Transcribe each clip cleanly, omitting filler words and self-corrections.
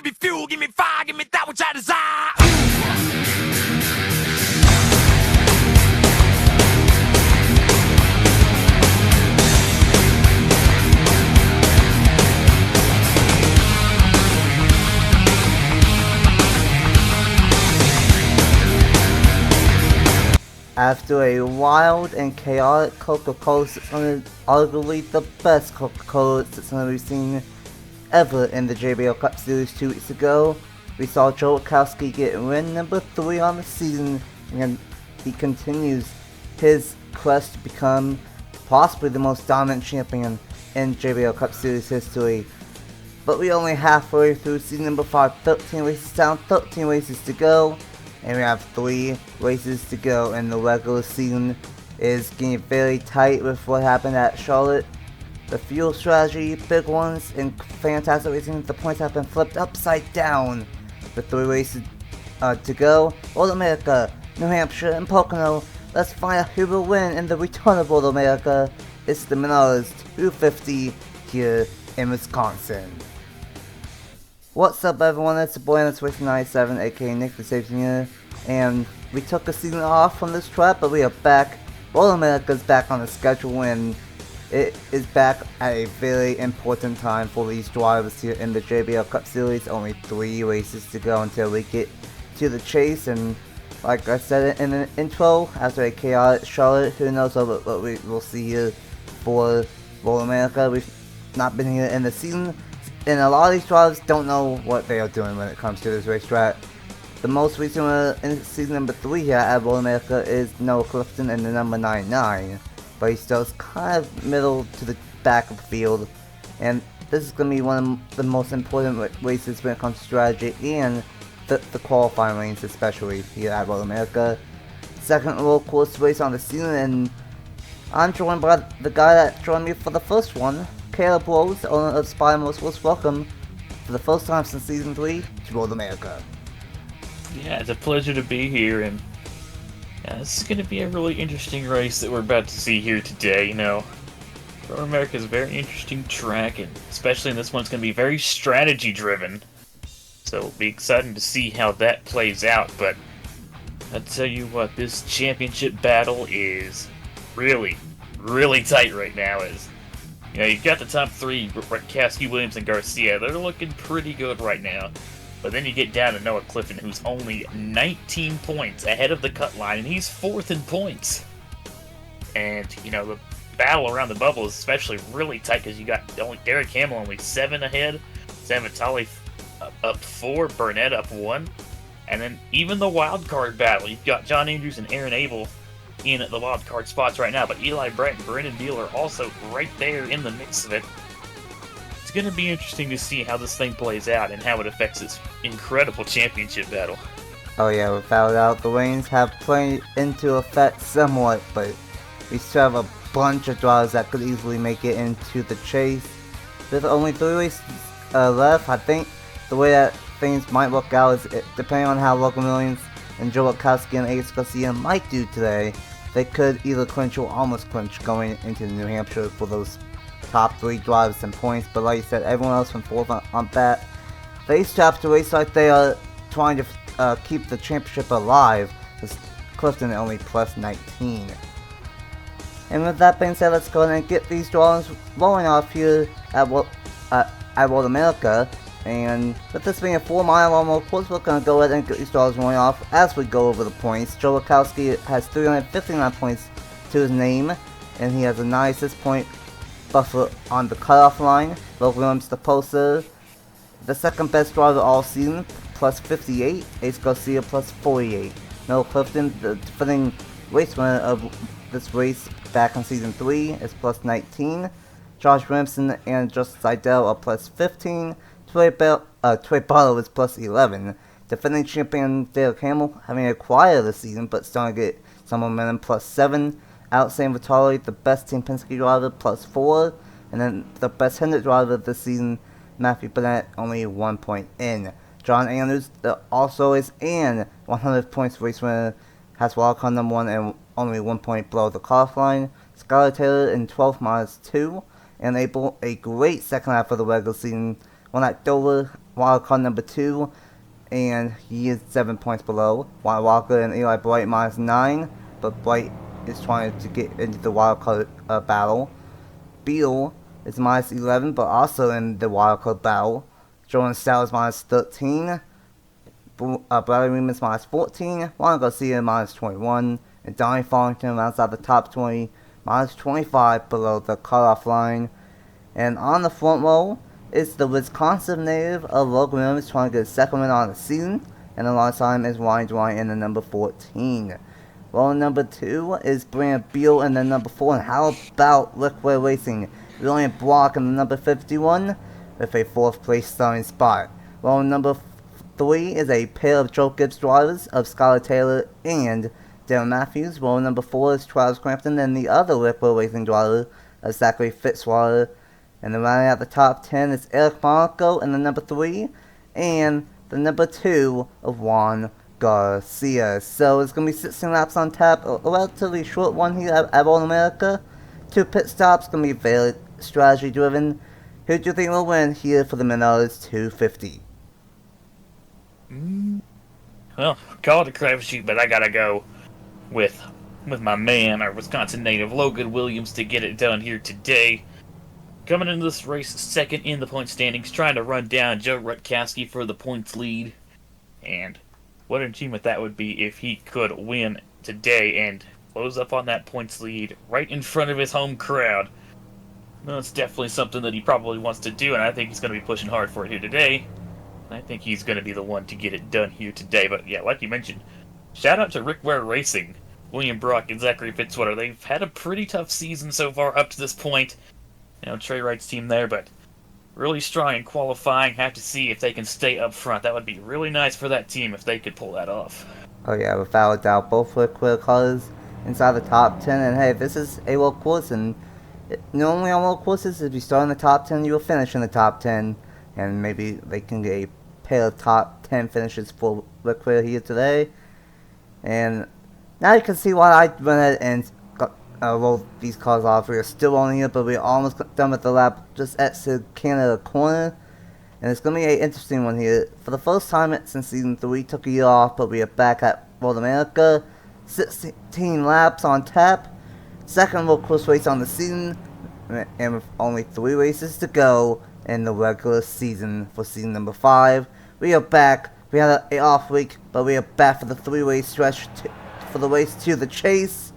me fuel, give me fire, give me that which I desire. After a wild and chaotic Coca-Cola 600, arguably the best Coca-Cola 600 we've seen ever in the JBL Cup Series 2 weeks ago, we saw Joe Rutkowski get win number 3 on the season, and he continues his quest to become possibly the most dominant champion in JBL Cup Series history. But we only halfway through season number 5, 13 races down, 13 races to go. And we have 3 races to go, and the regular season is getting very tight with what happened at Charlotte. The fuel strategy, big ones, and fantastic racing. The points have been flipped upside down. The 3 races to go. Road America, New Hampshire, and Pocono. Let's find out who will win in the return of Road America. It's the Menards 250 here in Wisconsin. What's up, everyone? It's your boy NR2003, aka Nathan Stapleton here, and we took a season off from this track, but we are back. Road America's back on the schedule, and it is back at a very important time for these drivers here in the JBL Cup Series. Only 3 races to go until we get to the chase, and like I said in the intro, after a chaotic Charlotte, who knows what we will see here for Road America. We've not been here in the season, and a lot of these drivers don't know what they are doing when it comes to this racetrack. The most recent one in season number 3 here at Road America is Noah Clifton in the number 99. But he still is kind of middle to the back of the field. And this is going to be one of the most important races when it comes to strategy and the qualifying lanes, especially here at Road America. Second road course race on the season, and I'm joined by the guy that joined me for the first one, Caleb Rose, owner of Spy Motorsports. Welcome for the first time since season 3 to Road America. Yeah, it's a pleasure to be here, and this is going to be a really interesting race that we're about to see here today. You know, Road America is a very interesting track, and especially in this one, it's going to be very strategy driven. So it'll be exciting to see how that plays out. But I tell you what, this championship battle is really, really tight right now. You know, you've got the top 3, Rutkowski, Williams, and Garcia. They're looking pretty good right now. But then you get down to Noah Clifton, who's only 19 points ahead of the cut line, and he's 4th in points. And, you know, the battle around the bubble is especially really tight because you got Derek Hamill only 7 ahead, Sam Vitale up 4, Burnett up 1. And then even the wild card battle, you've got John Andrews and Aaron Abel in the wild card spots right now, but Eli Brett and Brendan Beal are also right there in the mix of it. It's going to be interesting to see how this thing plays out and how it affects this incredible championship battle. Oh yeah, without doubt, the lanes have played into effect somewhat, but we still have a bunch of drivers that could easily make it into the chase. With only 3 races left, I think the way that things might work out is, depending on how Logan Williams and Joe Rutkowski and Ace Garcia might do today, they could either clinch or almost clinch going into New Hampshire for those top 3 drivers and points. But like you said, everyone else from 4th on bat, they still have to race like they are trying to keep the championship alive, because Clifton only plus 19. And with that being said, let's go ahead and get these drawings rolling off here at Road America. And with this being a 4-mile long course, we're going to go ahead and get these drawings rolling off as we go over the points. Joe Rutkowski has 359 points to his name, and he has a 96 point buffer on the cutoff line. Logan Williams, the poster, the second best driver all season, plus 58. Ace Garcia, plus 48. Noah Clifton, the defending race winner of this race back in season 3, is plus 19. Josh Ramson and Justin Seidel are plus 15. Trey Barlow is plus 11. Defending champion Derek Hamill, having a quieter this season, but starting to get some momentum, plus 7. Sam Vitale, the best Team Penske driver, plus 4. And then the best Hendrick driver this season, Matthew Bennett, only 1 point in. John Andrews also is in 100 points race winner, has wildcard number 1 and only 1 point below the cutoff line. Skylar Taylor in 12 miles 2, and able a great second half of the regular season. Won at Dover wildcard number 2, and he is 7 points below. While Walker and Eli Bright -9, but Bright is trying to get into the wildcard battle. Beal is -11, but also in the wildcard battle. Jordan Stout is -13. Bradley Remus -14. Juan Garcia -21. And Donnie Farrington rounds out the top 20, -25 below the cutoff line. And on the front row is the Wisconsin native of Logan Williams trying to get a second win on the season. And alongside him is Ryan Dwight in the number 14. Row number 2 is Brandon Beal in the number 4. And how about Liquid Racing? William Block in the number 51 with a 4th place starting spot. Row number 3 is a pair of Joe Gibbs drivers of Skylar Taylor and Darren Matthews. Row number 4 is Travis Crampton and the other Liquid Racing driver of Zachary Fitzwater. And then rounding out the top 10 is Eric Monaco in the number 3 and the number 2 of Juan Garcia. So it's going to be 16 laps on tap, a relatively short one here at All America. 2 pit stops, going to be very strategy driven. Who do you think will win here for the Menards 250? Well, call it a crapshoot, but I gotta go with my man, our Wisconsin native Logan Williams, to get it done here today. Coming into this race second in the point standings, trying to run down Joe Rutkowski for the points lead. And what an achievement that would be if he could win today and close up on that points lead right in front of his home crowd. Well, it's definitely something that he probably wants to do, and I think he's going to be pushing hard for it here today. I think he's going to be the one to get it done here today. But yeah, like you mentioned, shout out to Rick Ware Racing, William Brock, and Zachary Fitzwater. They've had a pretty tough season so far up to this point. You know, Trey Wright's team there, but really strong in qualifying. Have to see if they can stay up front. That would be really nice for that team if they could pull that off. Oh yeah, without a doubt, both Liquid cars inside the top 10. And hey, this is a world course, and normally on world courses, if you start in the top 10, you will finish in the top 10. And maybe they can get a pair of top 10 finishes for Liquid here today. And now you can see why I went ahead and rolled these cars off. We are still on here, but we're almost done with the lap, just exit Canada corner. And it's going to be an interesting one here. For the first time since season 3, took a year off, but we are back at World America. 16 laps on tap. Second world course race on the season. And with only 3 races to go in the regular season for season number 5. We are back. We had an off week, but we are back for the 3-race stretch for the race to the chase.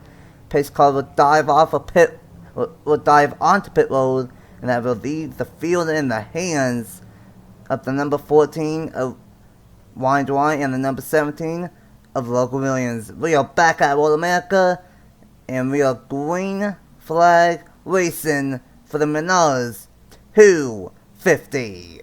Pace car will dive off a pit, will dive onto pit road, and that will leave the field in the hands of the number 14 of Ryan Dwight and the number 17 of Logan Williams. We are back at World America, and we are green flag racing for the Menards 250.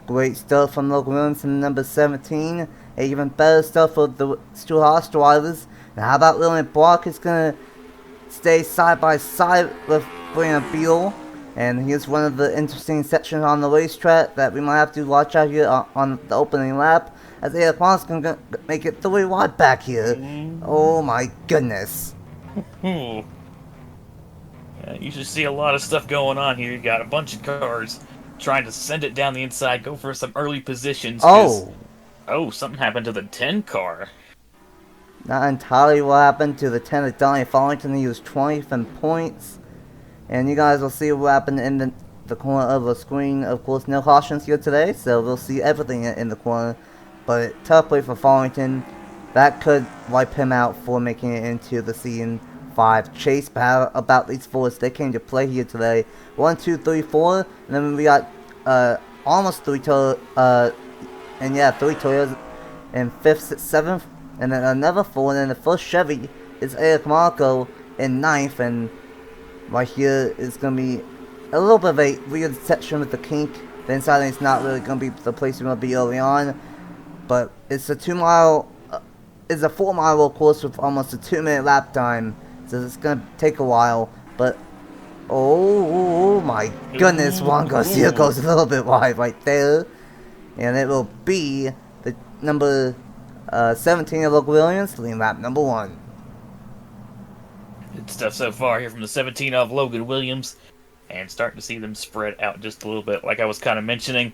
Great stuff from Logan Williams in number 17. And even better stuff for the Stu Haas drivers. And how about William Block is going to stay side by side with Brandon Beal. And here's one of the interesting sections on the racetrack that we might have to watch out here on the opening lap. As Eric Moss can make it 3 wide back here. Oh my goodness. Yeah, you should see a lot of stuff going on here. You got a bunch of cars trying to send it down the inside, go for some early positions. Oh, something happened to the 10 car. Not entirely what happened to the 10 of Donnie Farrington. He was 20th in points. And you guys will see what happened in the corner of the screen. Of course, no cautions here today, so we'll see everything in the corner. But tough play for Farrington. That could wipe him out for making it into the season 5 chase. But how about these 4s? They came to play here today. 1, 2, 3, 4. And then we got almost 3 Toyotas. And yeah, 3 Toyotas in 5th, 6th, 7th. And then another 4. And then the first Chevy is Eric Marco in 9th. And right here is going to be a little bit of a weird section with the kink. The inside lane's not really going to be the place you want to be early on. but it's a 4-mile road course with almost a 2-minute lap time, so it's gonna take a while. But oh my goodness, Juan Garcia goes a little bit wide right there, and it will be the number 17 of Logan Williams leading lap number 1. Good stuff so far here from the 17 of Logan Williams, and starting to see them spread out just a little bit. Like I was kind of mentioning,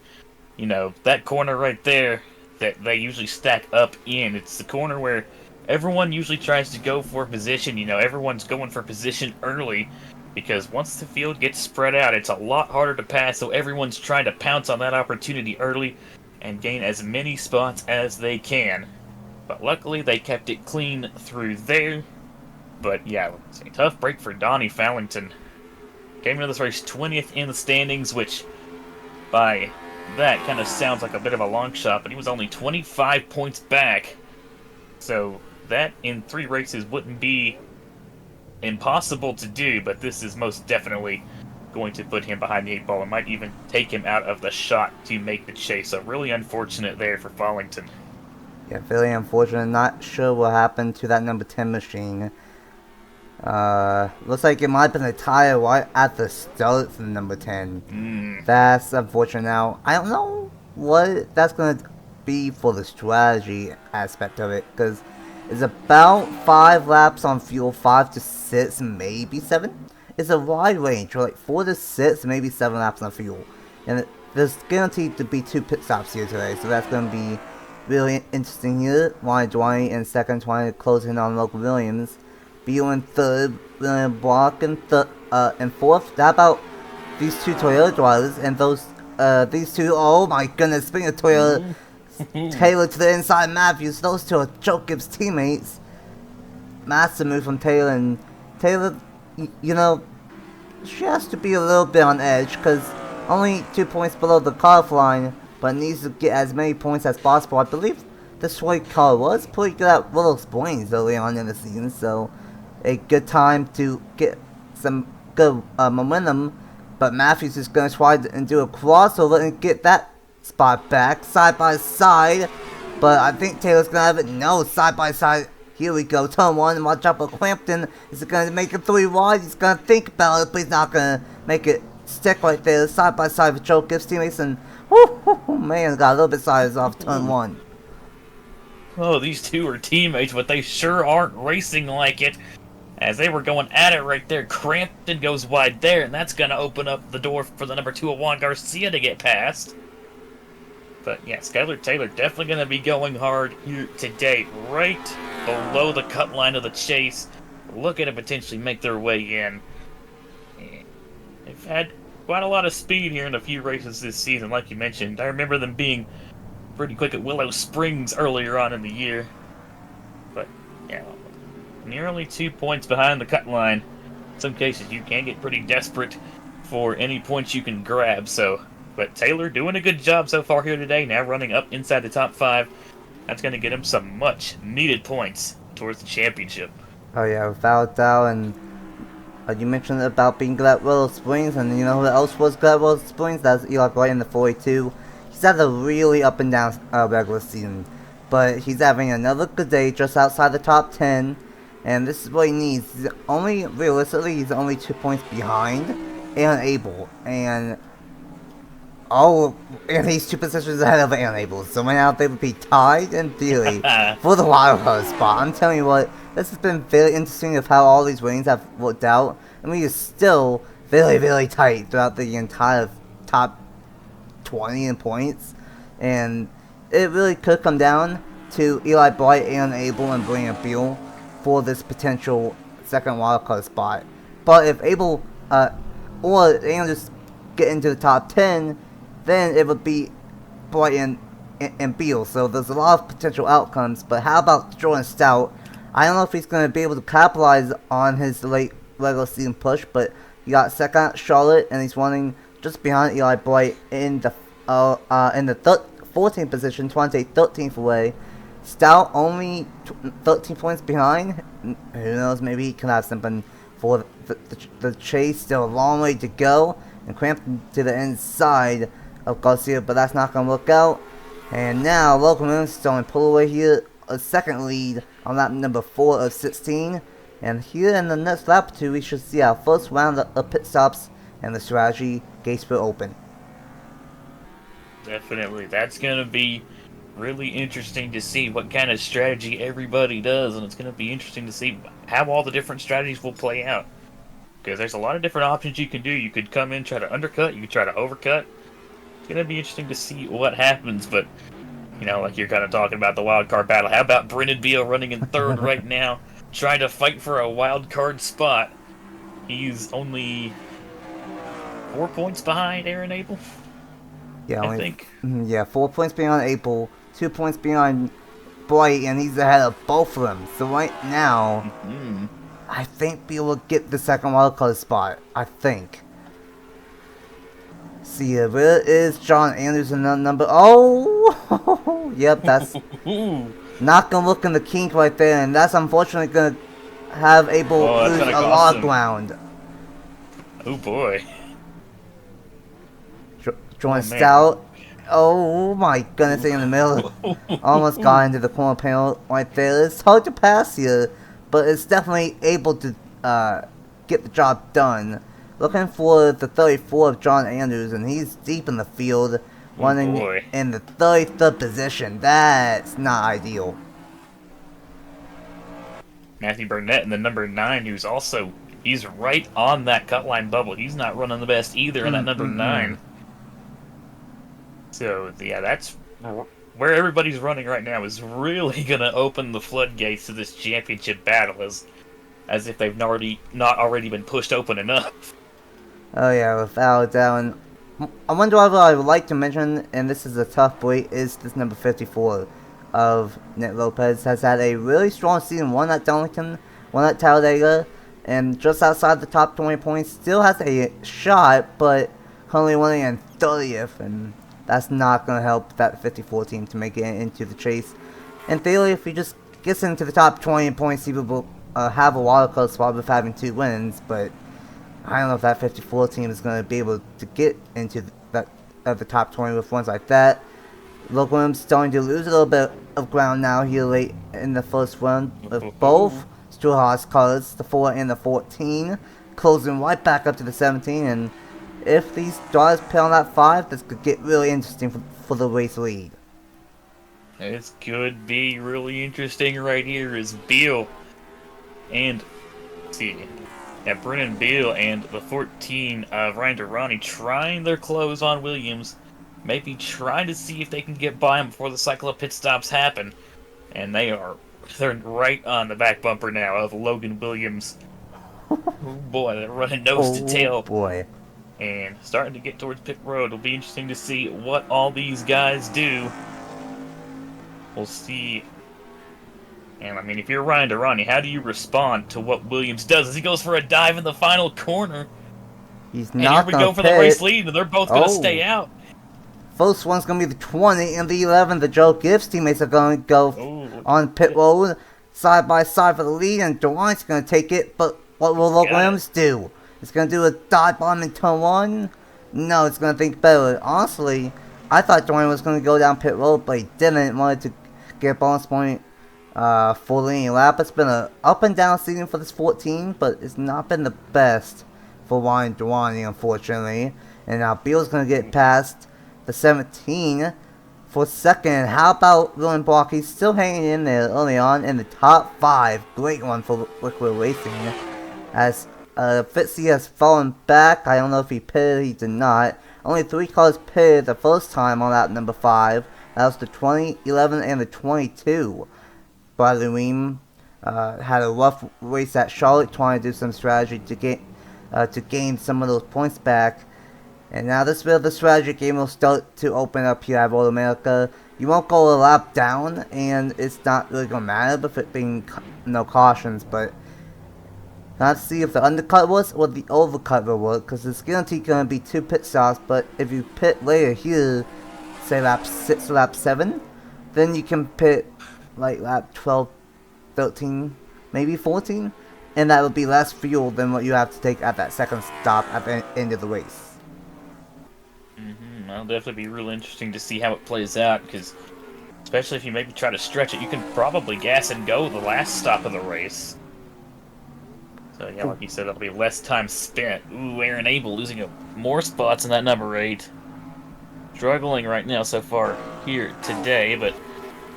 you know, that corner right there that they usually stack up in, it's the corner where everyone usually tries to go for position. You know, everyone's going for position early, because once the field gets spread out, it's a lot harder to pass, so everyone's trying to pounce on that opportunity early and gain as many spots as they can. But luckily, they kept it clean through there. But yeah, it's a tough break for Donnie Fallington. Came into this race 20th in the standings, which by that kind of sounds like a bit of a long shot, but he was only 25 points back. So that in 3 races wouldn't be impossible to do, but this is most definitely going to put him behind the 8 ball and might even take him out of the shot to make the chase. So really unfortunate there for Fallington. Yeah, very unfortunate. Not sure what happened to that number 10 machine. Looks like it might have been a tire right at the start for the number 10. That's unfortunate. Now, I don't know what that's going to be for the strategy aspect of it, because it's about 5 laps on fuel, 5 to 6, maybe 7. It's a wide range, like 4 to 6, maybe 7 laps on fuel. And there's guaranteed to be 2 pit stops here today, so that's going to be really interesting here. Ryan Dwight in second, trying to close in on Logan Williams. Beal in third, William Block in fourth. That about these 2 Toyota drivers, and these 2, oh my goodness, speaking of Toyota, Taylor to the inside, Matthews. Those 2 are Joe Gibbs' teammates. Massive move from Taylor, and Taylor, you know, she has to be a little bit on edge, because only 2 points below the cutoff line, but needs to get as many points as possible. I believe this white car was pretty good at Willow Springs early on in the season, so a good time to get some good momentum. But Matthews is going to try and do a crossover and get that spot back, side by side. But I think Taylor's going to have it. No, side by side. Here we go, turn 1, and watch out for Clampton. Is it going to make it 3 wide? He's going to think about it, but he's not going to make it stick right there. Side by side with Joe Gibbs' teammates, and man, got a little bit size off turn 1. Oh, these 2 are teammates, but they sure aren't racing like it. As they were going at it right there, Crampton goes wide there, and that's going to open up the door for the number 2 of Juan Garcia to get past. But yeah, Skylar Taylor definitely going to be going hard here today, right below the cut line of the chase, looking to potentially make their way in. They've had quite a lot of speed here in a few races this season, like you mentioned. I remember them being pretty quick at Willow Springs earlier on in the year. But yeah, nearly 2 points behind the cut line. In some cases, you can get pretty desperate for any points you can grab. But Taylor doing a good job so far here today, now running up inside the top 5. That's going to get him some much needed points towards the championship. Oh yeah, without doubt. And you mentioned about being good at Willow Springs, and you know who else was good at Willow Springs? That's Eli Bright in the 42. He's had a really up and down regular season, but he's having another good day just outside the top 10, and this is what he needs. Realistically, he's only 2 points behind and Abel, and he's 2 positions ahead of Aaron Abel, so right now they would be tied in theory for the wild card spot. I'm telling you what, this has been very interesting of how all these ratings have worked out. I mean, it's still very, very tight throughout the entire top 20 in points, and it really could come down to Eli Bright, Aaron Abel, and Brian Beal for this potential second wildcard spot. But if Abel or Aaron just get into the top 10, then it would be Bright and Beal. So there's a lot of potential outcomes. But how about Jordan Stout? I don't know if he's going to be able to capitalize on his late regular season push, but he got second at Charlotte, and he's running just behind Eli Bright in the 14th position, trying to take 13th away. Stout only 13 points behind. Who knows? Maybe he can have something for the chase. Still a long way to go, and Crampton to the inside of Garcia, but that's not going to work out. And now, Logan Williams starting to pull away here, a second lead on lap number 4 of 16. And here in the next lap or two, we should see our first round of pit stops and the strategy gates will open. Definitely. That's going to be really interesting to see what kind of strategy everybody does, and it's going to be interesting to see how all the different strategies will play out. Because there's a lot of different options you can do. You could come in, try to undercut, you could try to overcut. It's going to be interesting to see what happens, but, you know, like you're kind of talking about the wild card battle. How about Brennan Beal running in third right now, trying to fight for a wild card spot? He's only 4 points behind Aaron Abel. Yeah, I think. Yeah, 4 points behind April, 2 points behind Bright, and he's ahead of both of them. So right now, I think Beal will get the second wildcard spot. I think. See, where is John Andrews in that number? Oh! Yep, that's not gonna look in the kink right there, and that's unfortunately gonna have Abel lose a lot of ground. Oh boy. Jordan Stout. Oh my goodness, in the middle. Almost got into the corner panel right there. It's hard to pass here, but it's definitely able to get the job done. Looking for the 34 of John Andrews, and he's deep in the field, running in the 33rd position. That's not ideal. Matthew Burnett in the number 9, who's also, he's right on that cut line bubble. He's not running the best either in that number 9. So, yeah, that's where everybody's running right now is really going to open the floodgates to this championship battle as if they've not already been pushed open enough. Oh yeah, without a doubt. I wonder what I would like to mention, and this is a tough break, is this number 54 of Nick Lopez. Has had a really strong season, one at Darlington, one at Talladega, and just outside the top 20 points. Still has a shot, but currently running in 30th, and that's not going to help that 54 team to make it into the chase. In theory, if he just gets into the top 20 points, he will have a wildcard spot with having 2 wins, but I don't know if that 54 team is going to be able to get into the top 20 with ones like that. Logan Williams starting to lose a little bit of ground now here late in the first run with both Stewart-Haas cars, the 4 and the 14, closing right back up to the 17, and if these drivers pit on that 5, this could get really interesting for the race lead. This could be really interesting right here as Beal and, Brennan Beal and the 14 of Ryan Durrani trying their close on Williams, maybe trying to see if they can get by him before the cycle of pit stops happen. And they're right on the back bumper now of Logan Williams. Oh boy, they're running nose to tail. Oh boy. And starting to get towards pit road. It'll be interesting to see what all these guys do. We'll see. And I mean, if you're Ryan Durrani, how do you respond to what Williams does as he goes for a dive in the final corner? He's and not here we go for the race lead, and they're both going to stay out. First one's going to be the 20 and the 11. The Joe Gibbs teammates are going to go on pit road side by side for the lead, and Durrani's going to take it, but what will Logan Williams do? It's going to do a dive bomb in turn 1? No, it's going to think better. Honestly, I thought Durrani was going to go down pit road, but he didn't. Wanted to get a bonus point for the leading lap. It's been an up and down season for this 14, but it's not been the best for Ryan Durrani, unfortunately. And now Beal's going to get past the 17 for second. How about William Block? He's still hanging in there early on in the top 5. Great one for Liquid Racing. As Fitzy has fallen back. I don't know if he pitted. He did not. Only 3 cars pitted the first time on that number 5. That was the 20, 11, and the 22. Bradley Weem had a rough race at Charlotte, trying to do some strategy to gain some of those points back. And now this bit of the strategy game will start to open up here at Road America. You won't go a lap down, and it's not really going to matter with it being no cautions, but not to see if the undercut works or the overcut will work, because it's guaranteed going to be 2 pit stops, but if you pit later here, say lap 6 or lap 7, then you can pit like lap 12, 13, maybe 14, and that would be less fuel than what you have to take at that second stop at the end of the race. That'll definitely be real interesting to see how it plays out, because especially if you maybe try to stretch it, you can probably gas and go the last stop of the race. So yeah, like you said, that'll be less time spent. Ooh, Aaron Abel losing more spots in that number 8. Struggling right now so far here today, but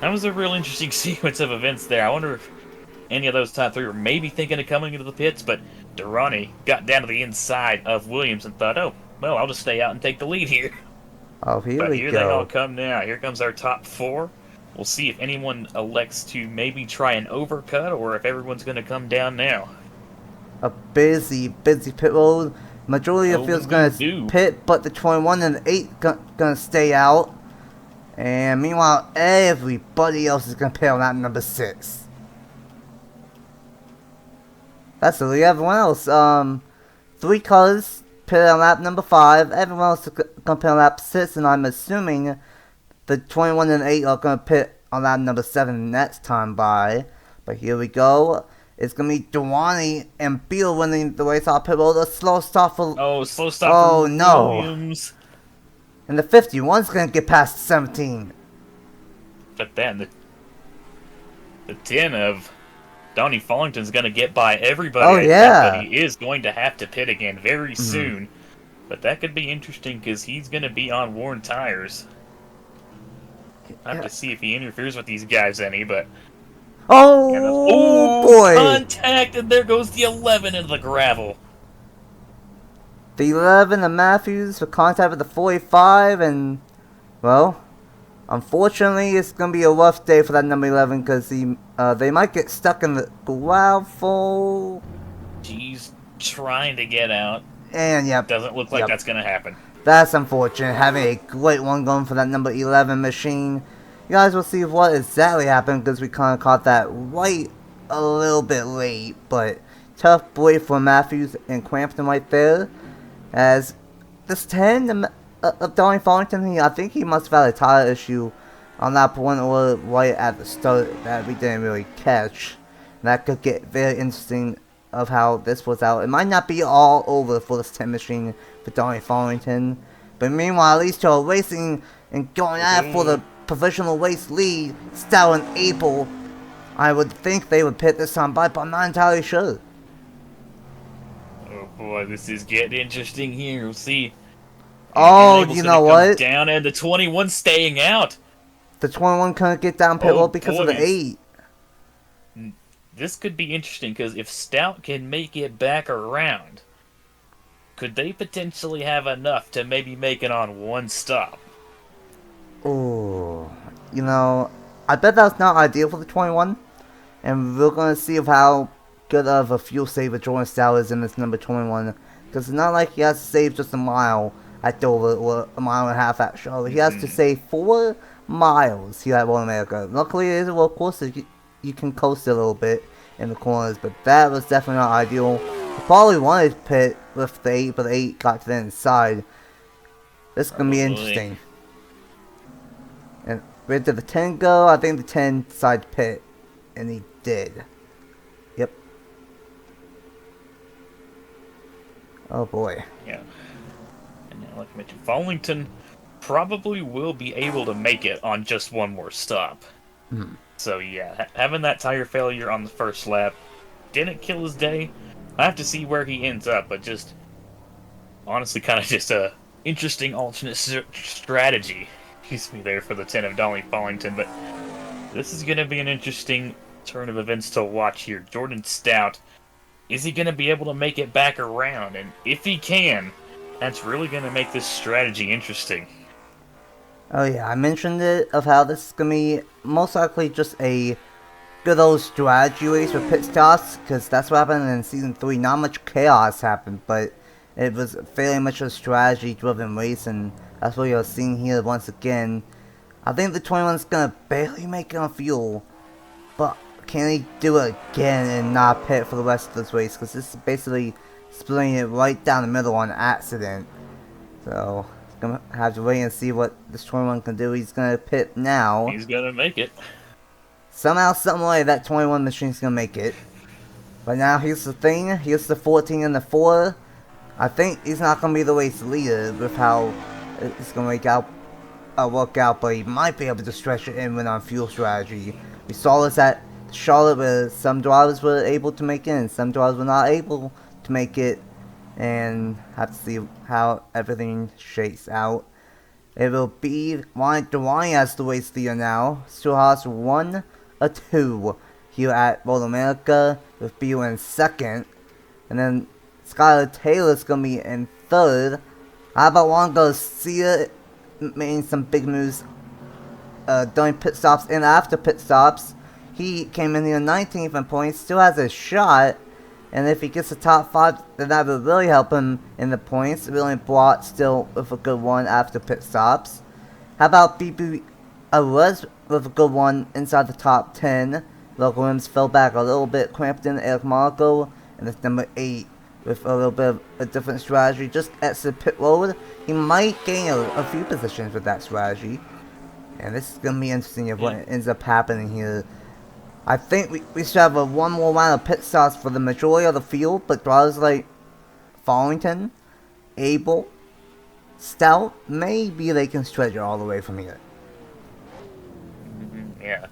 that was a real interesting sequence of events there. I wonder if any of those top 3 were maybe thinking of coming into the pits, but Durrani got down to the inside of Williams and thought, oh, well, I'll just stay out and take the lead here. Oh, here But we here go. they all come now. Here comes our top 4. We'll see if anyone elects to maybe try an overcut or if everyone's going to come down now. A busy pit road. Majority of the field's gonna pit, but the 21 and the 8 gonna stay out. And meanwhile, everybody else is gonna pit on that number 6. That's really everyone else. 3 cars pit on lap number 5. Everyone else is gonna pit on lap 6, and I'm assuming the 21 and 8 are gonna pit on lap number 7 next time by. But here we go. It's gonna be Durrani and Beal winning the race off pit road. A slow stop for. Oh, slow stop for no. Williams. And the 51's gonna get past 17. But then the 10 of Donnie Fallington's gonna get by everybody. Oh yeah. But he is going to have to pit again very soon. But that could be interesting because he's gonna be on worn tires. I have to see if he interferes with these guys any, but. Oh boy! Contact, and there goes the 11 into the gravel. The 11 of Matthews for contact with the 45, and well, unfortunately, it's gonna be a rough day for that number 11 because they might get stuck in the gravel. He's trying to get out, and doesn't look like that's gonna happen. That's unfortunate. Having a great one going for that number 11 machine. You guys will see what exactly happened because we kind of caught that right a little bit late. But tough break for Matthews and Crampton right there. As this 10 of Donnie Fallington, I think he must have had a tire issue on that point or right at the start that we didn't really catch. That could get very interesting of how this was out. It might not be all over for this 10 machine for Donnie Fallington. But meanwhile, these two are racing and going at it for the provisional race lead. Stout and Abel, I would think they would pit this time by, but I'm not entirely sure. Oh boy, this is getting interesting here. We'll see. Oh, you know what? Down and the 21 staying out. The 21 couldn't get down pit road because of the 8. This could be interesting because if Stout can make it back around, could they potentially have enough to maybe make it on one stop? Oh, you know, I bet that's not ideal for the 21. And we're going to see how good of a fuel saver Jordan Stout is in this number 21. Because it's not like he has to save just a mile at Dover or a mile and a half at Charlotte. He has to save 4 miles here at Road America. Luckily, it is a road course, so you can coast a little bit in the corners. But that was definitely not ideal. He probably wanted to pit with the 8, but the 8 got to the inside. This is going to be interesting. And where did the 10 go? I think the 10 decided to pit. And he did. Yep. Oh boy. Yeah. And now, like I mentioned, Fallington probably will be able to make it on just one more stop. So yeah, having that tire failure on the first lap didn't kill his day. I have to see where he ends up, but just honestly kind of just a interesting alternate strategy. Excuse me there for the 10 of Donnie Fallington, but this is going to be an interesting turn of events to watch here. Jordan Stout, is he going to be able to make it back around? And if he can, that's really going to make this strategy interesting. Oh yeah, I mentioned it of how this is going to be most likely just a good old strategy race with pit stops, because that's what happened in Season 3. Not much chaos happened, but it was fairly much a strategy-driven race, and that's what you're seeing here once again. I think the 21's going to barely make it on fuel, but can he do it again and not pit for the rest of this race? Because this is basically splitting it right down the middle on accident. So, gonna have to wait and see what this 21 can do. He's gonna pit now. He's gonna make it. Somehow, some way, that 21 machine's gonna make it. But now, here's the thing. Here's the 14 and the 4. I think he's not gonna be the race leader with how it's gonna work out, but he might be able to stretch it in with on fuel strategy. We saw this at Charlotte, where some drivers were able to make it and some drivers were not able to make it, and have to see how everything shakes out. It will be Dewani as the race leader now. Still has 1 or 2 here at Road America, with Beal in second. And then Skylar Taylor's gonna be in third. How about Juan Garcia making some big moves during pit stops and after pit stops? He came in here 19th in points, still has a shot. And if he gets the top 5, then that would really help him in the points. Really brought still with a good one after pit stops. How about BB Arez with a good one inside the top 10. Local Williams fell back a little bit. Crampton, Eric Marco, and it's number 8 with a little bit of a different strategy. Just exit pit road. He might gain a few positions with that strategy. And this is going to be interesting if what ends up happening here. I think we should have one more round of pit stops for the majority of the field, but drivers like Farrington, Abel, Stout, maybe they can stretch it all the way from here. Yeah.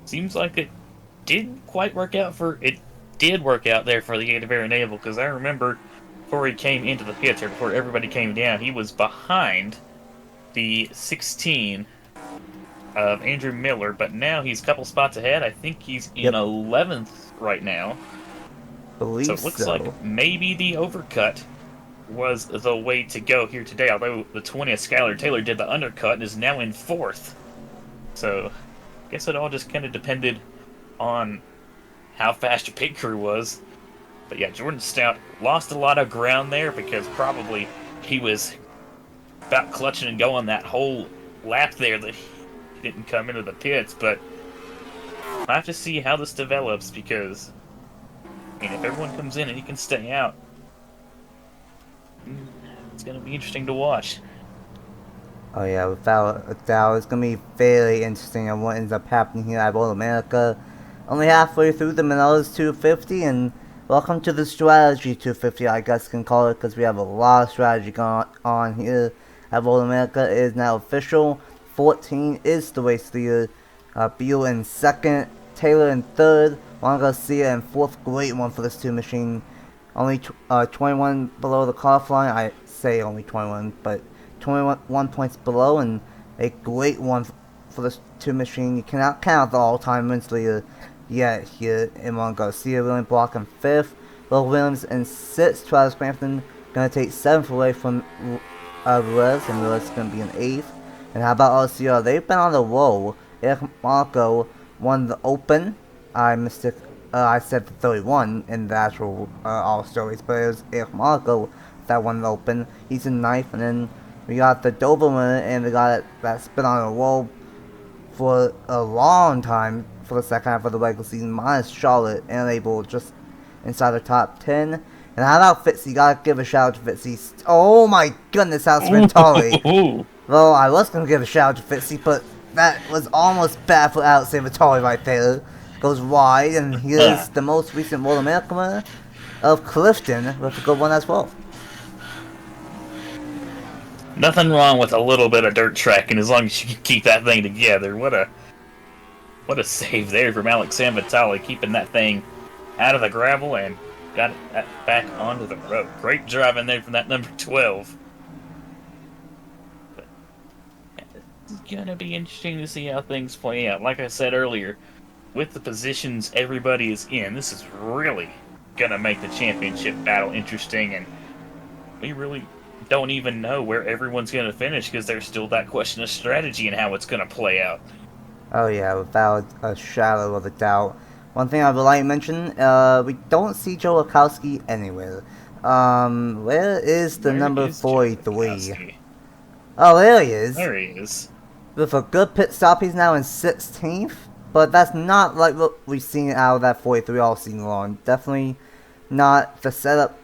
Seems like it didn't quite work out it did work out there for the Adair Naval, because I remember before he came into the pits, or before everybody came down, he was behind the 16 of Andrew Miller, but now he's a couple spots ahead. I think he's in 11th right now. So it looks like maybe the overcut was the way to go here today, although the 20th Skylar Taylor did the undercut and is now in 4th. So I guess it all just kind of depended on how fast your pit crew was. But yeah, Jordan Stout lost a lot of ground there because probably he was about clutching and going that whole lap there that he didn't come into the pits. But I have to see how this develops, because I mean, if everyone comes in and he can stay out, it's going to be interesting to watch. Oh yeah, without a doubt, it's going to be very interesting on what ends up happening here at Road America. Only halfway through the Menards 250, and welcome to the Strategy 250, I guess you can call it, because we have a lot of strategy going on here at Road America. It is now official. 14 is the race leader. Beal in second, Taylor in third, Juan Garcia in fourth. Great one for this 2 machine. Only 21 below the cutoff line. I say only 21, but 21 points below, and a great one for this 2 machine. You cannot count the all-time wins leader yet here in Juan Garcia. William Block in 5th, Will Williams in 6th. Travis Crampton going to take 7th away from Ruiz, and Ruiz is going to be in 8th. And how about RCR? They've been on the roll. Eric Marco won the Open. I said the 31 in the actual All-Star race, but it was Eric Marco that won the Open. He's in 9th, and then we got the Dover winner, and the guy that's been on the roll for a long time for the second half of the regular season, minus Charlotte, and able just inside the top 10. And how about Fitzy? Gotta give a shout out to Fitzy. Oh my goodness, how Svintari. Well, I was gonna give a shout out to Fitzy, but that was almost bad for Alex Savitore right there. Goes wide, and here's the most recent World American winner of Clifton with a good one as well. Nothing wrong with a little bit of dirt tracking as long as you can keep that thing together. What a save there from Alex Savitore, keeping that thing out of the gravel and got it back onto the road. Great driving there from that number 12. It's gonna be interesting to see how things play out. Like I said earlier, with the positions everybody is in, this is really gonna make the championship battle interesting, and we really don't even know where everyone's gonna finish, because there's still that question of strategy and how it's gonna play out. Oh yeah, without a shadow of a doubt. One thing I would like to mention, we don't see Joe Rutkowski anywhere. Where is the number 43? Oh, there he is. There he is. With a good pit stop, he's now in 16th. But that's not like what we've seen out of that 43 all season long. Definitely not the setup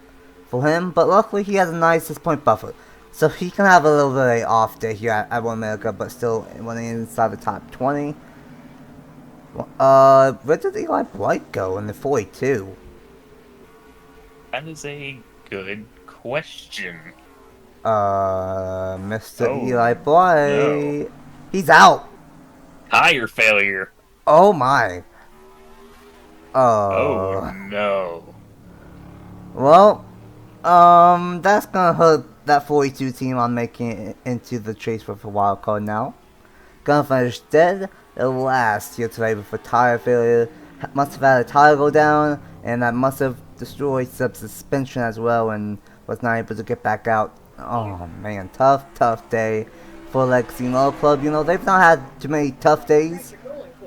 for him. But luckily, he has a nice 6-point buffer. So he can have a little bit of an off day here at Road America, but still running inside the top 20. Where did Eli Bright go in the 42? That is a good question. Mr. Oh, Eli Boy. no. He's out. Tire failure. Oh my. Oh, no. Well, that's gonna hurt that 42 team on making it into the chase for the wild card now. Gonna finish dead the last here today with a tire failure. Must have had a tire go down, and that must have destroyed some suspension as well, and was not able to get back out. Oh man, tough day for Legacy Motor Club. You know, they've not had too many tough days,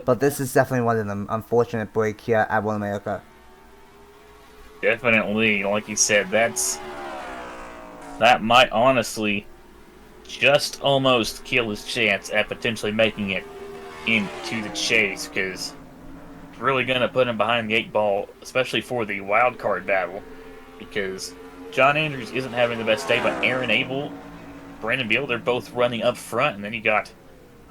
but this is definitely one of them. Unfortunate break here at One America. Definitely, like you said, that might honestly just almost kill his chance at potentially making it into the chase, because it's really going to put him behind the 8 ball, especially for the wild card battle, because John Andrews isn't having the best day, but Aaron Abel, Brandon Beal, they're both running up front, and then you got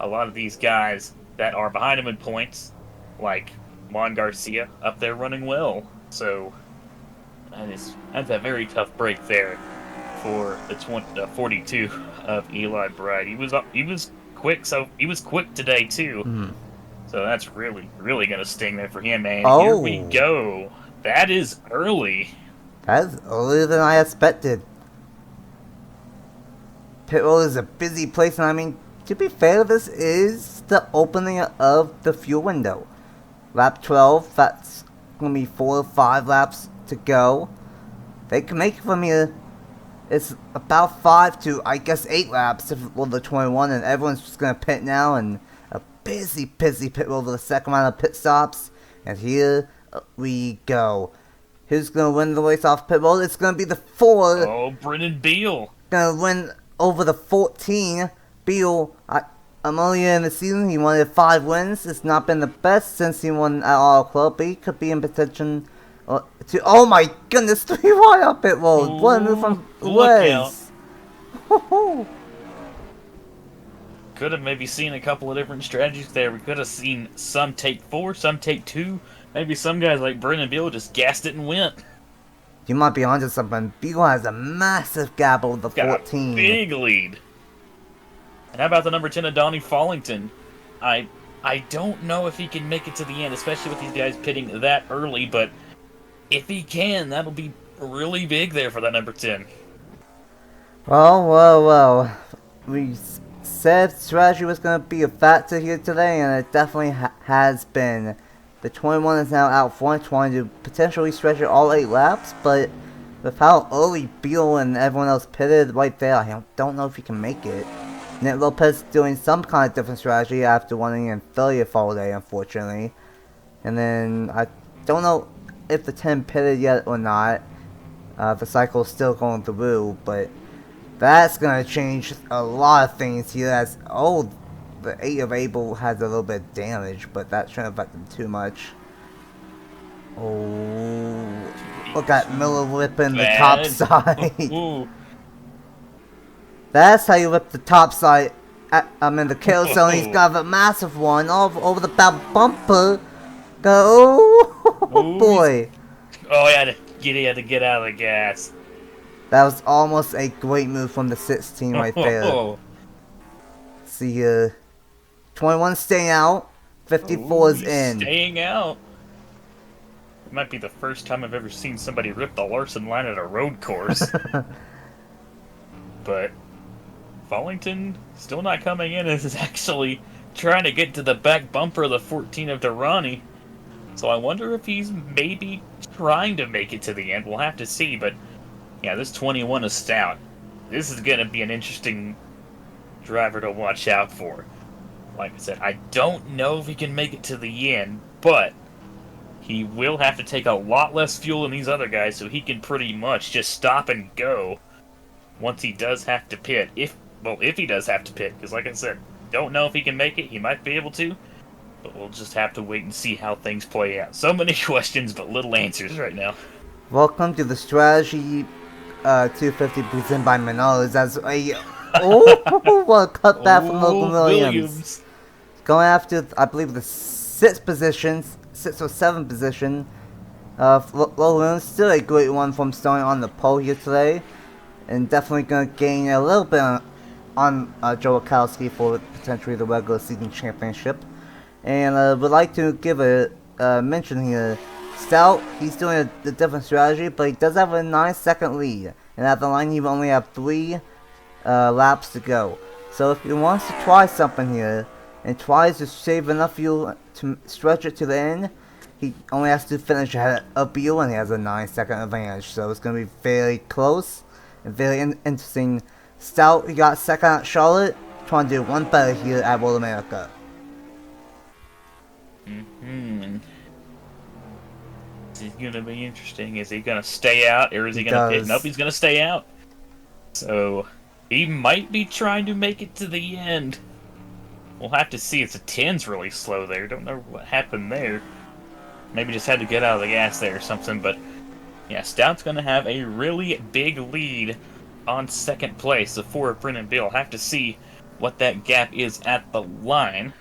a lot of these guys that are behind him in points, like Juan Garcia, up there running well. So that's a very tough break there for the 42 of Eli Bride. He was quick, so he was quick today too. Mm. So that's really gonna sting there for him, man. Oh. Here we go. That is early. That's earlier than I expected. Pit road is a busy place, and I mean, to be fair, this is the opening of the fuel window. Lap 12, that's going to be 4 or 5 laps to go. They can make it from here. It's about 5 to, I guess, 8 laps for the 21, and everyone's just going to pit now, and a busy pit road for the second round of pit stops. And here we go. Who's going to win the race off pit road? It's going to be the 4. Oh, Brennan Beal. Going to win over the 14. Beal, earlier in the season, he wanted 5 wins. It's not been the best since he won at Auto Club, but he could be in position to. Oh my goodness, 3 wide up pit road. What a move from Wes. Could have maybe seen a couple of different strategies there. We could have seen some take 4, some take 2. Maybe some guys like Brennan Beal just gassed it and went. You might be onto something. Beal has a massive gap over the 14. A big lead. And how about the number 10 of Donnie Fallington? I don't know if he can make it to the end, especially with these guys pitting that early, but if he can, that'll be really big there for that number 10. Well. We said strategy was going to be a factor here today, and it definitely has been. The 21 is now out front, trying to potentially stretch it all 8 laps, but with how early Beal and everyone else pitted right there, I don't know if he can make it. Nick Lopez doing some kind of different strategy after winning in 30th all day, unfortunately. And then, I don't know if the 10 pitted yet or not. The cycle is still going through, but that's going to change a lot of things here as, the 8 of Abel has a little bit of damage, but that shouldn't affect him too much. Oh, look at Miller whipping the top side. That's how you whip the top side. In the kill zone, he's got a massive one all over the back bumper. Oh boy. Oh, he had to get out of the gas. That was almost a great move from the 16 right there. See here. 21 staying out. 54's in. Staying out. It might be the first time I've ever seen somebody rip the Larson line at a road course. But Fallington still not coming in, is actually trying to get to the back bumper of the 14 of Durrani. So I wonder if he's maybe trying to make it to the end. We'll have to see, but yeah, this 21 is stout. This is going to be an interesting driver to watch out for. Like I said, I don't know if he can make it to the end, but he will have to take a lot less fuel than these other guys, so he can pretty much just stop and go once he does have to pit. If he does have to pit, because like I said, don't know if he can make it. He might be able to, but we'll just have to wait and see how things play out. So many questions, but little answers right now. Welcome to the Strategy 250 presented by Menards as a what a cutback from Logan Williams. Going after, I believe, the 6th position, 6th or 7th position. Logan Williams, still a great one from starting on the pole here today. and definitely going to gain a little bit on Joe Rutkowski for potentially the regular season championship. And would like to give a mention here. Stout, he's doing a different strategy, but he does have a 9-second lead. And at the line, he will only have 3 laps to go. So if he wants to try something here, and tries to save enough fuel to stretch it to the end, he only has to finish ahead of Beal, and he has a 9-second advantage. So it's going to be very close and very interesting. Stout, he got second at Charlotte, trying to do one better here at World America. This is going to be interesting. Is he going to stay out, or is he going to pit? Nope, he's going to stay out. So he might be trying to make it to the end. We'll have to see. It's a 10's really slow there. Don't know what happened there. Maybe just had to get out of the gas there or something. But yeah, Stout's going to have a really big lead on second place before Brennan Bill. Have to see what that gap is at the line.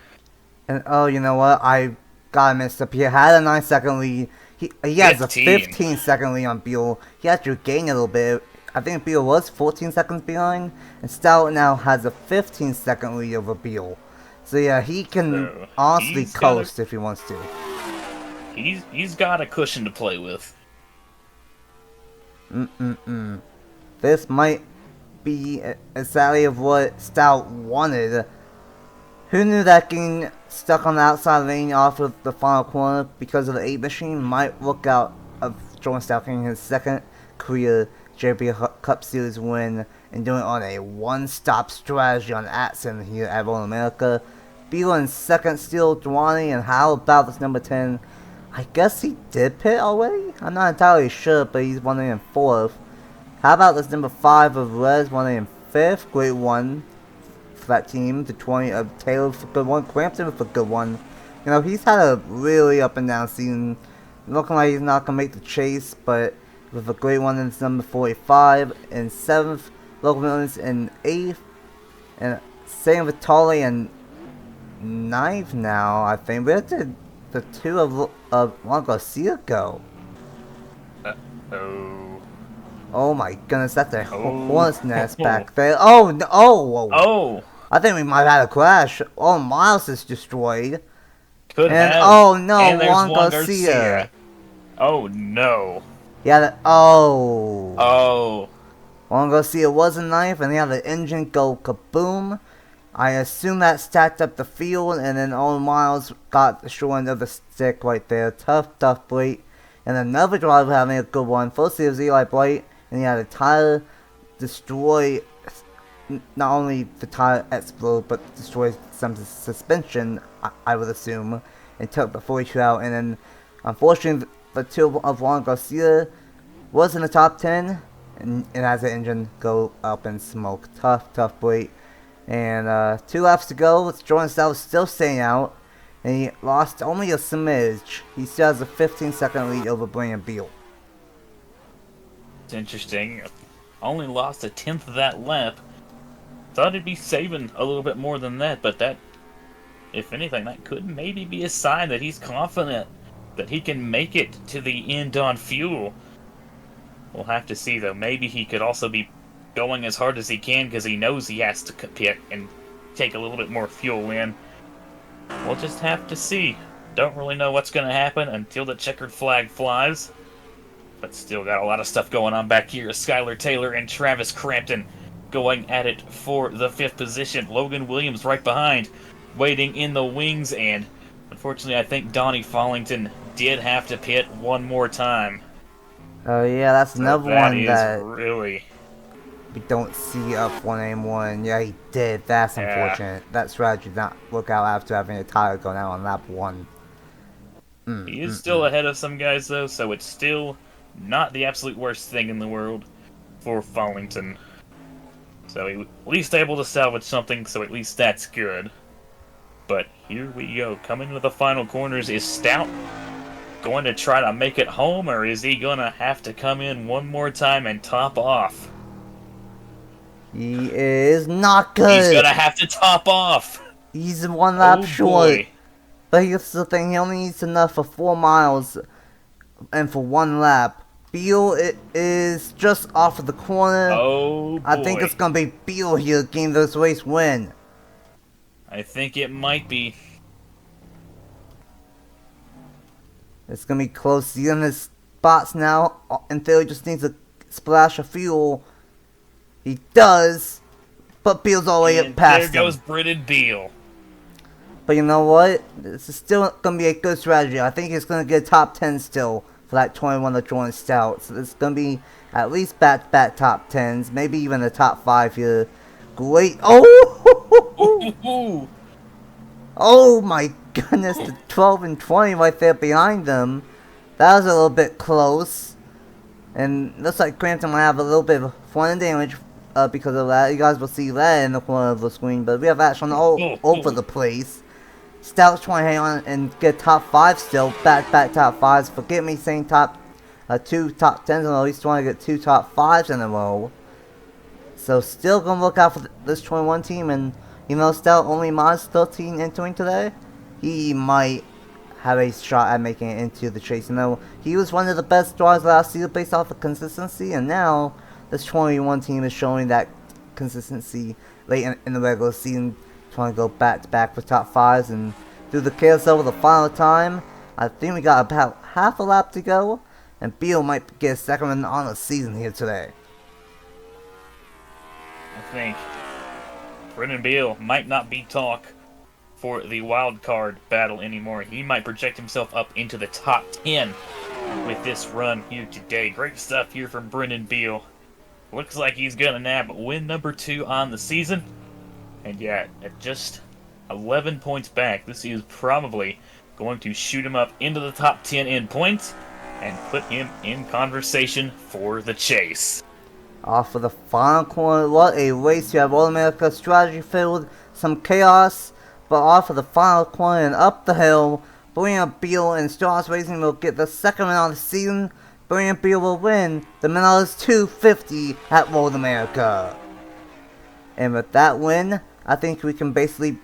And oh, you know what? I got messed up. He had a 9-second lead. He has a 15-second lead on Beal. He had to gain a little bit. I think Beal was 14 seconds behind, and Stout now has a 15-second lead over Beal. So yeah, he can honestly coast if he wants to. He's got a cushion to play with. This might be exactly of what Stout wanted. Who knew that getting stuck on the outside lane off of the final corner because of the 8 machine might work out of Jordan Stout getting his second career JBL Cup Series win and doing it on a one-stop strategy on Atson here at World America. Beal in second still, Dwani, and how about this number 10? I guess he did pit already? I'm not entirely sure, but he's running in 4th. How about this number 5 of Rez running in 5th? Great one for that team. The 20 of Taylor for good one. Crampton for good one. You know, he's had a really up and down season. Looking like he's not going to make the chase, but with a great one in this number 45. In 7th, Local Millions in 8th. And same with Tully in 9th now, I think. Where did the 2 of Juan Garcia go? Oh my goodness, that's a hornet's nest back there. Oh, no, oh! I think we might have had a crash. Oh, Miles is destroyed. Could have. Oh no, and Juan Garcia. Oh no. Yeah, Oh. Juan Garcia was in 9th, and he had the engine go kaboom. I assume that stacked up the field, and then Owen Miles got the short end of the stick right there. Tough break. And another driver having a good one. First it was Eli Blight, and he had a tire destroy, not only the tire explode, but destroy some suspension, I would assume, and took the 42 out. And then, unfortunately, the 2 of Juan Garcia was in the top 10, and it has the engine go up in smoke. Tough break. And 2 laps to go. Jordan Stout still staying out, and he lost only a smidge. He still has a 15-second lead over Brandon Beal. It's interesting. Only lost a 10th of that lap. Thought he'd be saving a little bit more than that, but that, if anything, that could maybe be a sign that he's confident that he can make it to the end on fuel. We'll have to see, though. Maybe he could also be going as hard as he can because he knows he has to compete and take a little bit more fuel in. We'll just have to see. Don't really know what's going to happen until the checkered flag flies. But still got a lot of stuff going on back here. Skylar Taylor and Travis Crampton going at it for the 5th position. Logan Williams right behind, waiting in the wings. And unfortunately, I think Donnie Follington did have to pit one more time. Oh yeah, that's another one that really we don't see up 1 Yeah, he did. That's unfortunate. That strategy did not work out after having a tire go out on lap 1. He is still ahead of some guys, though, so it's still not the absolute worst thing in the world for Follington. So he at least able to salvage something, so at least that's good. But here we go. Coming to the final corners, is Stout going to try to make it home, or is he going to have to come in one more time and top off? He is not good. He's going to have to top off. He's 1 lap short. Boy. But here's the thing, he only needs enough for 4 miles and for 1 lap. Beal is just off of the corner. Oh boy. I think it's gonna be Beal here getting this race win. I think it might be. It's gonna be close. He's in his spots now. In theory, just needs a splash of fuel. He does, but Beal's all the way up past him. There goes Brennan Beal. But you know what? This is still gonna be a good strategy. I think he's gonna get top 10 still for that 21 to join stout. So it's gonna be at least back-to-back top 10s, maybe even a top 5 here. Great! Oh! Oh my goodness! The 12 and 20 right there behind them. That was a little bit close, and looks like Crampton might have a little bit of fun damage because of that. You guys will see that in the corner of the screen, but we have action all over the place. Stout's trying to hang on and get top 5 still. Back top 5s. Forget me saying top 2 top 10s in a row. He's trying to get 2 top 5s in a row. So still gonna look out for this 21 team. And you know, Stout only minus 13 entering today. He might have a shot at making it into the chase. You know, he was one of the best drivers last year based off of consistency. And now this 21 team is showing that consistency late in the regular season. Trying to go back to back for top 5s and do the carousel for the final time. I think we got about half a lap to go, and Beal might get a second win on the season here today. I think Brennan Beal might not be talk for the wild card battle anymore. He might project himself up into the top 10 with this run here today. Great stuff here from Brennan Beal. Looks like he's gonna nab win number 2 on the season. And yeah, at just 11 points back, this is probably going to shoot him up into the top 10 in points and put him in conversation for the chase. Off of the final corner, what a race. You have All America strategy filled, some chaos, but off of the final corner and up the hill, Brilliant Beal and Stars Racing will get the second win on the season. Brilliant Beal will win the Menards 250 at Road America. And with that win, I think we can basically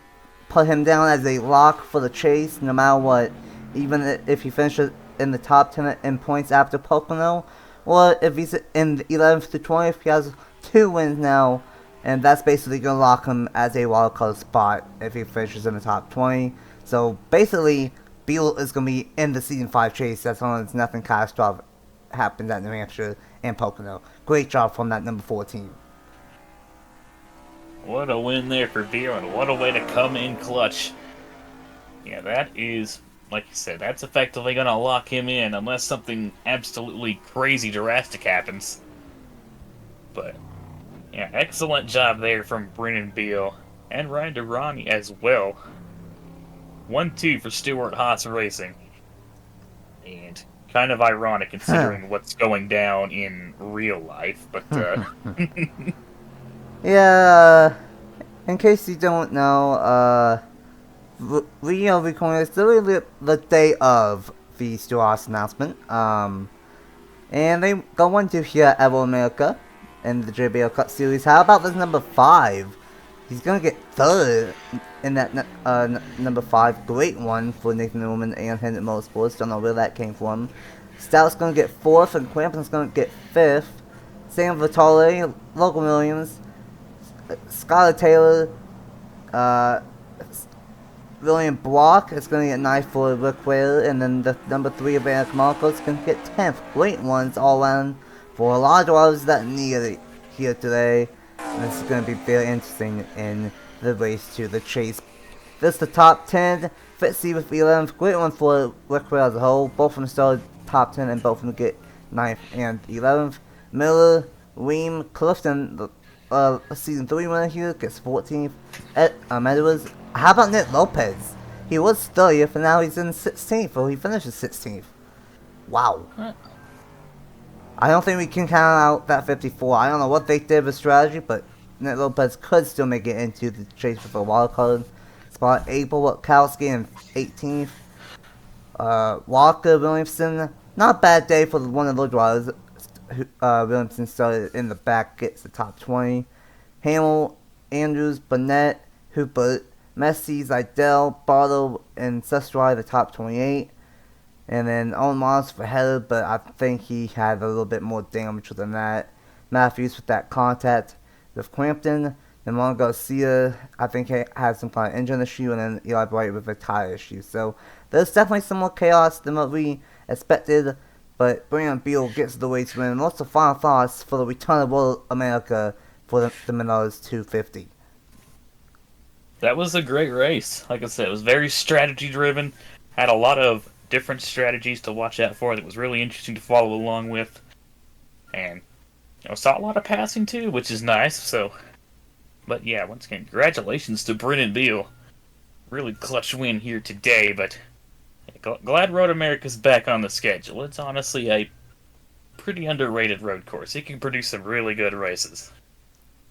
put him down as a lock for the chase, no matter what. Even if he finishes in the top 10 in points after Pocono, or if he's in the 11th to 20th, he has 2 wins now, and that's basically going to lock him as a wildcard spot if he finishes in the top 20. So basically, Beal is going to be in the Season 5 chase as long as nothing catastrophic happens at New Hampshire and Pocono. Great job from that number 14. What a win there for Beal, and what a way to come in clutch. Yeah, that is, like you said, that's effectively going to lock him in unless something absolutely crazy drastic happens. But, yeah, excellent job there from Brennan Beal, and Ryan Durrani as well. 1-2 for Stuart Haas Racing. And kind of ironic considering what's going down in real life, but, Yeah, in case you don't know, we are recording this literally the day of the Stuart announcement. And they go on to here at Evo America in the JBL Cup Series. How about this number 5? He's gonna get 3rd in that number 5. Great one for Nathan Newman and Hendrick Motorsports. Don't know where that came from. Stout's gonna get 4th, and Crampton's gonna get 5th. Sam Vitale, Logan Williams, Skylar Taylor, William Block is going to get 9th for Rick Whale, and then the number 3 of Eric Marcos is going to get 10th. Great ones all around for a lot of drivers that need it here today. And this is going to be very interesting in the race to the chase. This is the top 10. Fitzy with 11th. Great one for Rick Whale as a whole. Both of them started top 10 and both of them get 9th and 11th. Miller, Ream, Clifton, Season 3 winner here, gets 14th. Edwards. How about Nick Lopez? He was 30th and now he's in 16th, or he finishes 16th. Wow. I don't think we can count out that 54. I don't know what they did with strategy, but Nick Lopez could still make it into the chase for the wild card spot. Abel Rutkowski in 18th. Walker Williamson, not a bad day for one of those drivers. Williamson started in the back, gets the top 20. Hamill, Andrews, Burnett, Hubert, Messi, Zidell, Barlow, and Sestry, the top 28. And then Owen Miles for header, but I think he had a little bit more damage than that. Matthews with that contact with Crampton. Then Ron Garcia, I think, he had some kind of engine issue, and then Eli Bright with a tire issue. So there's definitely some more chaos than what we expected, but Brandon Beal gets the race win. And also final thoughts for the return of World America for the Menards 250. That was a great race. Like I said, it was very strategy driven. Had a lot of different strategies to watch out for that was really interesting to follow along with. And saw a lot of passing too, which is nice. So, but yeah, once again, congratulations to Brennan Beal. Really clutch win here today, but glad Road America's back on the schedule. It's honestly a pretty underrated road course. It can produce some really good races.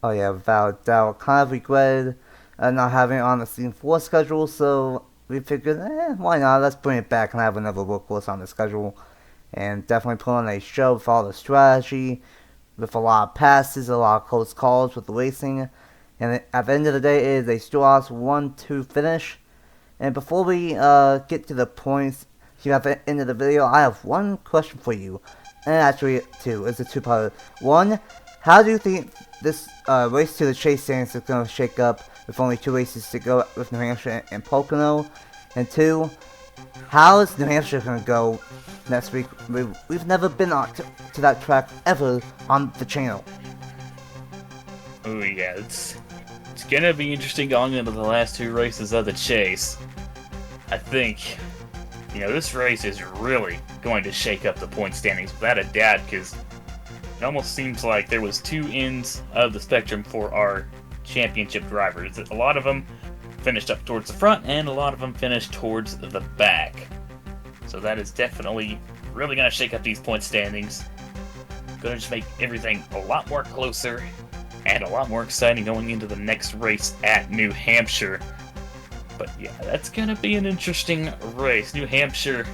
Oh yeah, without doubt. Kind of regretted not having it on the Season 4 schedule, so we figured, why not? Let's bring it back and have another road course on the schedule. And definitely put on a show with all the strategy, with a lot of passes, a lot of close calls with the racing. And at the end of the day, it is a Straws 1-2 finish. And before we get to the points here at the end of the video, I have one question for you. And actually, two. It's a two-parter. One, how do you think this race to the Chase standings is going to shake up with only 2 races to go with New Hampshire and Pocono? And two, how is New Hampshire going to go next week? We've never been on to that track ever on the channel. Oh yeah, it's gonna be interesting going into the last 2 races of the Chase. I think, this race is really going to shake up the point standings without a doubt, because it almost seems like there was 2 ends of the spectrum for our championship drivers. A lot of them finished up towards the front, and a lot of them finished towards the back. So that is definitely really going to shake up these point standings. Going to just make everything a lot more closer and a lot more exciting going into the next race at New Hampshire. But yeah, that's going to be an interesting race. New Hampshire,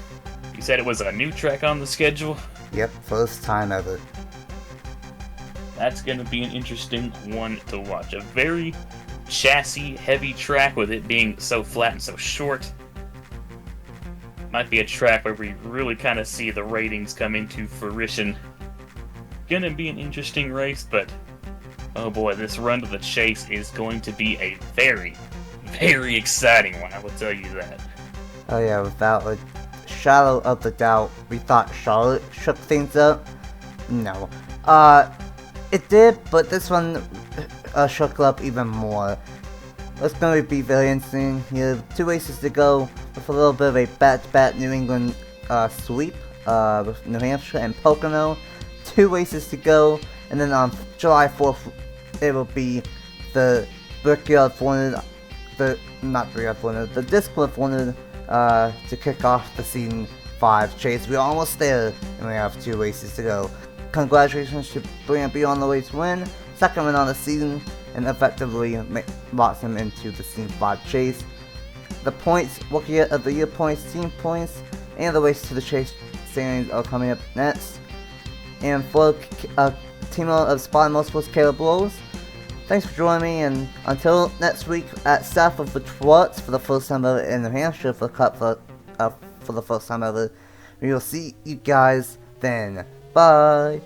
you said it was a new track on the schedule? Yep, first time ever. That's going to be an interesting one to watch. A very chassis-heavy track with it being so flat and so short. Might be a track where we really kind of see the ratings come into fruition. Gonna be an interesting race, but oh boy, this run to the Chase is going to be a very, very exciting one, I will tell you that. Oh yeah, without a shadow of the doubt, we thought Charlotte shook things up. No. It did, but this one shook up even more. It's going to be very interesting. You have 2 races to go with a little bit of a back-to-back New England sweep with New Hampshire and Pocono. 2 races to go, and then on July 4th, it will be the Brickyard 400, the Discipline 400 to kick off the Season 5 Chase. We're almost there, and we have 2 races to go. Congratulations to Brandon Beal on the way to win, 2nd win on the season, and effectively locks him into the Season 5 Chase. The points, Rookie of the Year points, team points, and the race to the Chase standings are coming up next. And for team of Spotted Motorsports, Caleb Rose, thanks for joining me, and until next week at Stafford for Trucks for the first time ever in New Hampshire for the Cup for the first time ever, we will see you guys then. Bye!